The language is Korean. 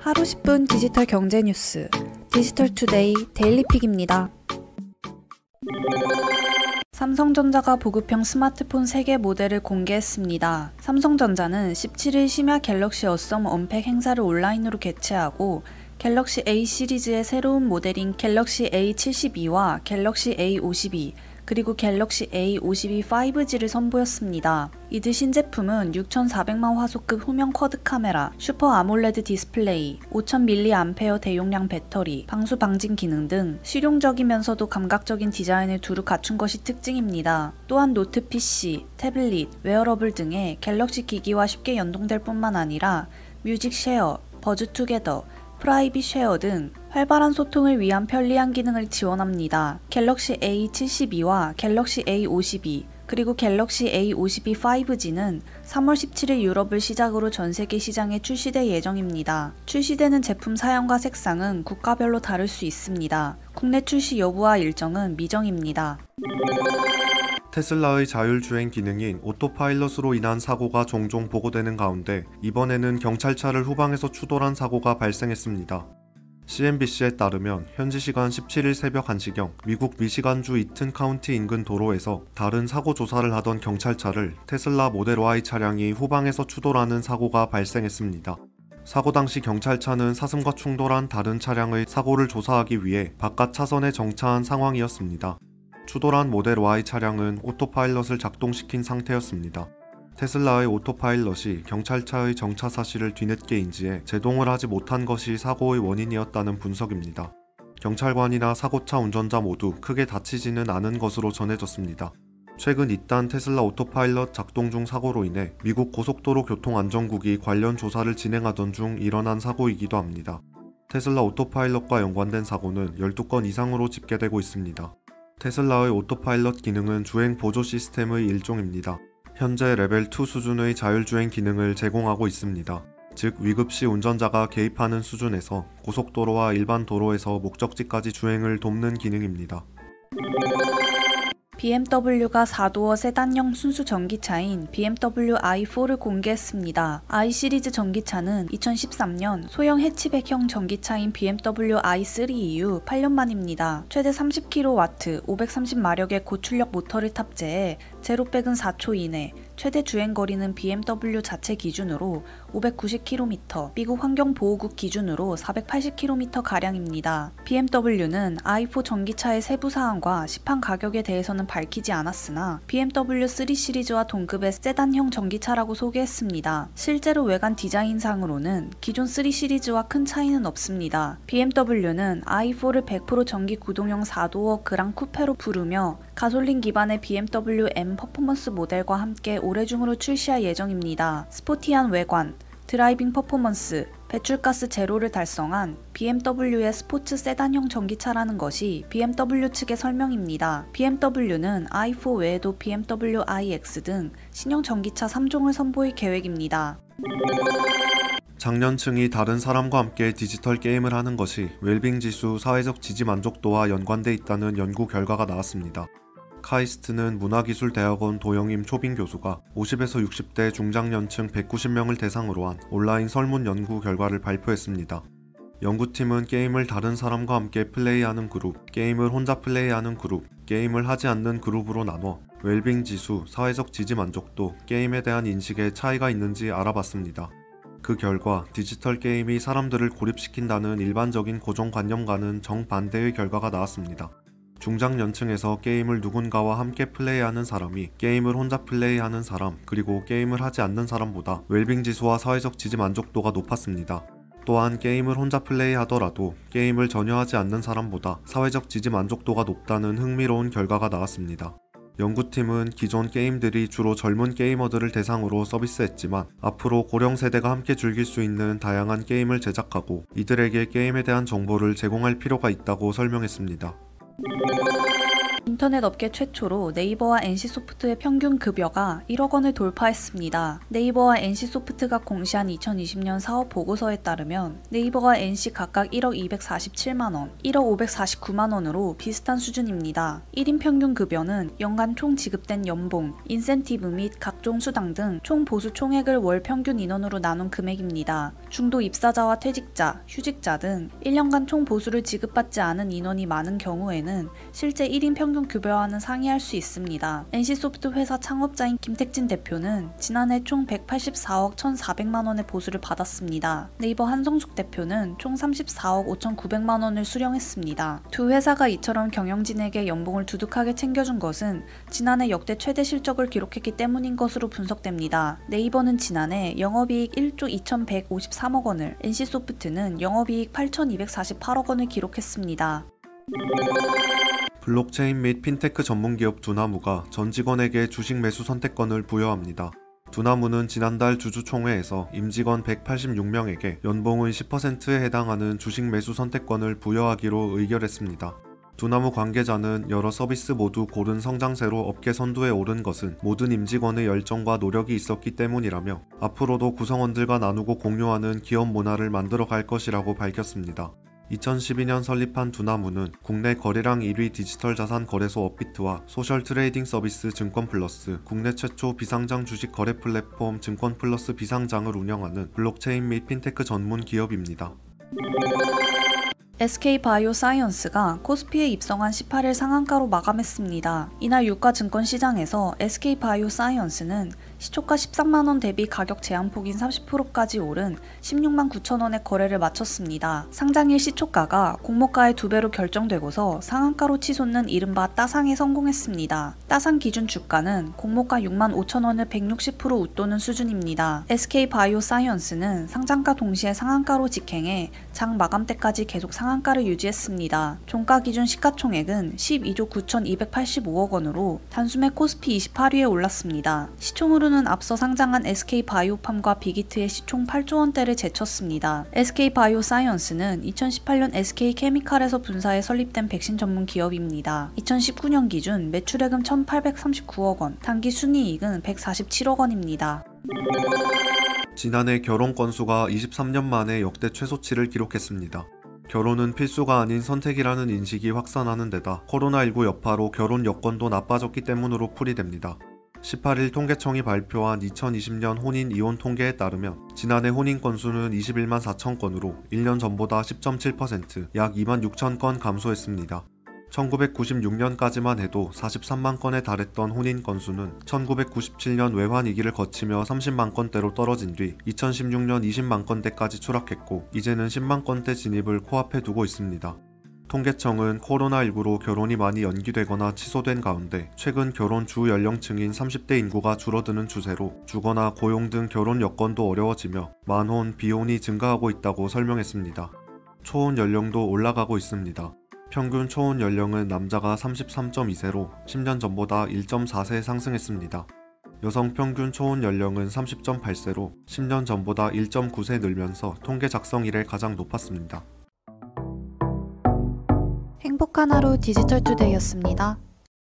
하루 10분 디지털 경제 뉴스 디지털투데이 데일리픽입니다. 삼성전자가 보급형 스마트폰 3개 모델을 공개했습니다. 삼성전자는 17일 심야 갤럭시 어썸 언팩 행사를 온라인으로 개최하고 갤럭시 A 시리즈의 새로운 모델인 갤럭시 A72와 갤럭시 A52 그리고 갤럭시 A52 5G를 선보였습니다. 이들 신제품은 6400만 화소급 후면 쿼드 카메라, 슈퍼 아몰레드 디스플레이, 5000mAh 대용량 배터리, 방수 방진 기능 등 실용적이면서도 감각적인 디자인을 두루 갖춘 것이 특징입니다. 또한 노트 PC, 태블릿, 웨어러블 등의 갤럭시 기기와 쉽게 연동될 뿐만 아니라 뮤직 쉐어, 버즈 투게더, 프라이빗 쉐어 등 활발한 소통을 위한 편리한 기능을 지원합니다. 갤럭시 A72와 갤럭시 A52 그리고 갤럭시 A52 5G는 3월 17일 유럽을 시작으로 전 세계 시장에 출시될 예정입니다. 출시되는 제품 사양과 색상은 국가별로 다를 수 있습니다. 국내 출시 여부와 일정은 미정입니다. 테슬라의 자율주행 기능인 오토파일럿으로 인한 사고가 종종 보고되는 가운데 이번에는 경찰차를 후방에서 추돌한 사고가 발생했습니다. CNBC에 따르면 현지 시간 17일 새벽 1시경 미국 미시간주 이튼 카운티 인근 도로에서 다른 사고 조사를 하던 경찰차를 테슬라 모델 Y 차량이 후방에서 추돌하는 사고가 발생했습니다. 사고 당시 경찰차는 사슴과 충돌한 다른 차량의 사고를 조사하기 위해 바깥 차선에 정차한 상황이었습니다. 추돌한 모델 Y 차량은 오토파일럿을 작동시킨 상태였습니다. 테슬라의 오토파일럿이 경찰차의 정차 사실을 뒤늦게 인지해 제동을 하지 못한 것이 사고의 원인이었다는 분석입니다. 경찰관이나 사고차 운전자 모두 크게 다치지는 않은 것으로 전해졌습니다. 최근 잇단 테슬라 오토파일럿 작동 중 사고로 인해 미국 고속도로 교통안전국이 관련 조사를 진행하던 중 일어난 사고이기도 합니다. 테슬라 오토파일럿과 연관된 사고는 12건 이상으로 집계되고 있습니다. 테슬라의 오토파일럿 기능은 주행 보조 시스템의 일종입니다. 현재 레벨 2 수준의 자율주행 기능을 제공하고 있습니다. 즉 위급시 운전자가 개입하는 수준에서 고속도로와 일반 도로에서 목적지까지 주행을 돕는 기능입니다. BMW가 4도어 세단형 순수 전기차인 BMW i4를 공개했습니다. i 시리즈 전기차는 2013년 소형 해치백형 전기차인 BMW i3 이후 8년 만입니다. 최대 30kW, 530마력의 고출력 모터를 탑재해 제로백은 4초 이내, 최대 주행거리는 BMW 자체 기준으로 590km, 미국 환경보호국 기준으로 480km가량입니다. BMW는 i4 전기차의 세부 사항과 시판 가격에 대해서는 밝히지 않았으나 BMW 3 시리즈와 동급의 세단형 전기차라고 소개했습니다. 실제로 외관 디자인상으로는 기존 3 시리즈와 큰 차이는 없습니다. BMW는 i4를 100% 전기 구동형 4도어 그랑 쿠페로 부르며 가솔린 기반의 BMW M 퍼포먼스 모델과 함께 올해 중으로 출시할 예정입니다. 스포티한 외관, 드라이빙 퍼포먼스, 배출가스 제로를 달성한 BMW의 스포츠 세단형 전기차라는 것이 BMW 측의 설명입니다. BMW는 i4 외에도 BMW iX 등 신형 전기차 3종을 선보일 계획입니다. 장년층이 다른 사람과 함께 디지털 게임을 하는 것이 웰빙 지수, 사회적 지지 만족도와 연관돼 있다는 연구 결과가 나왔습니다. 카이스트는 문화기술대학원 도영임 초빙 교수가 50에서 60대 중장년층 190명을 대상으로 한 온라인 설문 연구 결과를 발표했습니다. 연구팀은 게임을 다른 사람과 함께 플레이하는 그룹, 게임을 혼자 플레이하는 그룹, 게임을 하지 않는 그룹으로 나눠 웰빙 지수, 사회적 지지 만족도, 게임에 대한 인식에 차이가 있는지 알아봤습니다. 그 결과 디지털 게임이 사람들을 고립시킨다는 일반적인 고정관념과는 정반대의 결과가 나왔습니다. 중장년층에서 게임을 누군가와 함께 플레이하는 사람이 게임을 혼자 플레이하는 사람, 그리고 게임을 하지 않는 사람보다 웰빙 지수와 사회적 지지 만족도가 높았습니다. 또한 게임을 혼자 플레이하더라도 게임을 전혀 하지 않는 사람보다 사회적 지지 만족도가 높다는 흥미로운 결과가 나왔습니다. 연구팀은 기존 게임들이 주로 젊은 게이머들을 대상으로 서비스했지만 앞으로 고령 세대가 함께 즐길 수 있는 다양한 게임을 제작하고 이들에게 게임에 대한 정보를 제공할 필요가 있다고 설명했습니다. 인터넷 업계 최초로 네이버와 NC소프트의 평균 급여가 1억 원을 돌파했습니다. 네이버와 NC소프트가 공시한 2020년 사업 보고서에 따르면 네이버와 NC 각각 1억 247만 원, 1억 549만 원으로 비슷한 수준입니다. 1인 평균 급여는 연간 총 지급된 연봉, 인센티브 및 각종 수당 등 총 보수 총액을 월 평균 인원으로 나눈 금액입니다. 중도 입사자와 퇴직자, 휴직자 등 1년간 총 보수를 지급받지 않은 인원이 많은 경우에는 실제 1인 평균 급여와는 상이할 수 있습니다. NC소프트 회사 창업자인 김택진 대표는 지난해 총 184억 1,400만 원의 보수를 받았습니다. 네이버 한성숙 대표는 총 34억 5,900만 원을 수령했습니다. 두 회사가 이처럼 경영진에게 연봉을 두둑하게 챙겨준 것은 지난해 역대 최대 실적을 기록했기 때문인 것으로 분석됩니다. 네이버는 지난해 영업이익 1조 2,153억 원을, NC소프트는 영업이익 8,248억 원을 기록했습니다. 블록체인 및 핀테크 전문기업 두나무가 전 직원에게 주식 매수 선택권을 부여합니다. 두나무는 지난달 주주총회에서 임직원 186명에게 연봉의 10%에 해당하는 주식 매수 선택권을 부여하기로 의결했습니다. 두나무 관계자는 여러 서비스 모두 고른 성장세로 업계 선두에 오른 것은 모든 임직원의 열정과 노력이 있었기 때문이라며 앞으로도 구성원들과 나누고 공유하는 기업 문화를 만들어갈 것이라고 밝혔습니다. 2012년 설립한 두나무는 국내 거래량 1위 디지털 자산 거래소 업비트와 소셜 트레이딩 서비스 증권플러스, 국내 최초 비상장 주식 거래 플랫폼 증권플러스 비상장을 운영하는 블록체인 및 핀테크 전문 기업입니다. SK바이오사이언스가 코스피에 입성한 18일 상한가로 마감했습니다. 이날 유가 증권 시장에서 SK바이오사이언스는 시초가 13만원 대비 가격 제한폭인 30%까지 오른 16만 9천원에 거래를 마쳤습니다. 상장일 시초가가 공모가의 2배로 결정되고서 상한가로 치솟는 이른바 따상에 성공했습니다. 따상 기준 주가는 공모가 6만 5천원을 160% 웃도는 수준입니다. SK바이오사이언스는 상장가 동시에 상한가로 직행해 장 마감 때까지 계속 상한가를 유지했습니다. 종가 기준 시가총액은 12조 9,285억 원으로 단숨에 코스피 28위에 올랐습니다. 시총으로는 앞서 상장한 SK바이오팜과 빅히트의 시총 8조 원대를 제쳤습니다. SK바이오사이언스는 2018년 SK케미칼에서 분사해 설립된 백신 전문 기업입니다. 2019년 기준 매출액은 1,839억 원, 당기 순이익은 147억 원입니다. 지난해 결혼 건수가 23년 만에 역대 최소치를 기록했습니다. 결혼은 필수가 아닌 선택이라는 인식이 확산하는 데다 코로나19 여파로 결혼 여건도 나빠졌기 때문으로 풀이됩니다. 18일 통계청이 발표한 2020년 혼인 이혼 통계에 따르면 지난해 혼인 건수는 21만 4천 건으로 1년 전보다 10.7%, 약 2만 6천 건 감소했습니다. 1996년까지만 해도 43만 건에 달했던 혼인 건수는 1997년 외환위기를 거치며 30만 건대로 떨어진 뒤 2016년 20만 건대까지 추락했고 이제는 10만 건대 진입을 코앞에 두고 있습니다. 통계청은 코로나19로 결혼이 많이 연기되거나 취소된 가운데 최근 결혼 주 연령층인 30대 인구가 줄어드는 추세로 주거나 고용 등 결혼 여건도 어려워지며 만혼, 비혼이 증가하고 있다고 설명했습니다. 초혼 연령도 올라가고 있습니다. 평균 초혼 연령은 남자가 33.2세로 10년 전보다 1.4세 상승했습니다. 여성 평균 초혼 연령은 30.8세로 10년 전보다 1.9세 늘면서 통계 작성 이래 가장 높았습니다. 행복한 하루 디지털투데이였습니다.